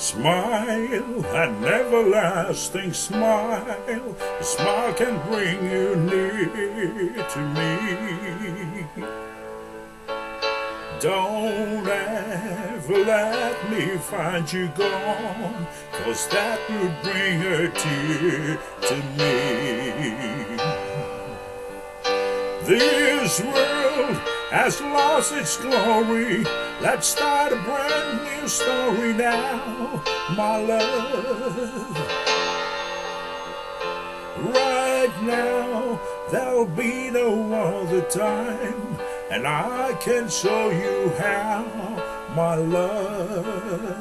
Smile, an everlasting smile. A smile can bring you near to me. Don't ever let me find you gone, 'cause that would bring a tear to me. This world has lost its glory. Let's start a brand new story now, my love. Right now, there'll be no other time, and I can show you how, my love.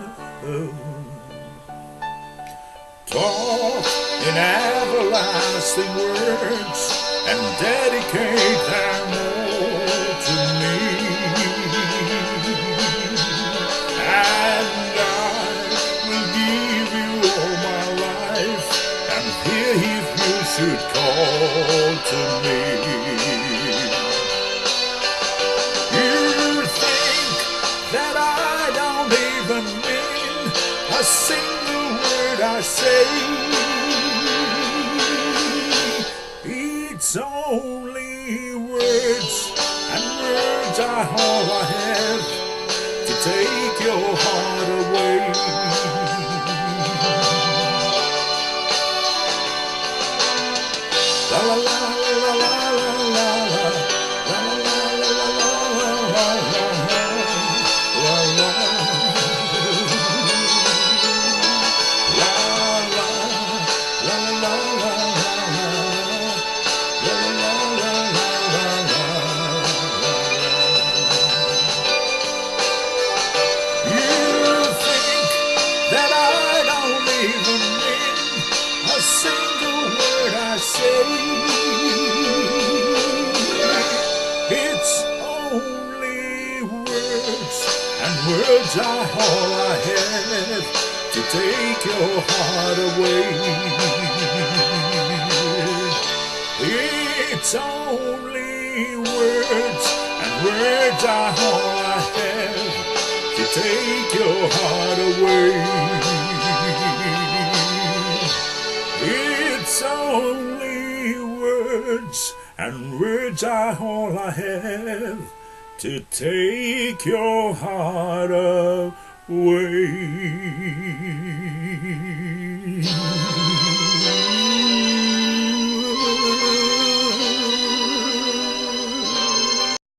Talk in everlasting words and dedicate them all to me. And I will give you all my life, and here if you should call to me. You think that I don't even mean a single word I say. It's only words, and words are all I have to take your heart away. La la la la la la la la, la la la la la la la la la, la la la la. That I don't even mean a single word I say. It's only words, and words are all I have to take your heart away. It's only words, and words are all I have to take your heart away. It's only words, and words are all I have to take your heart away.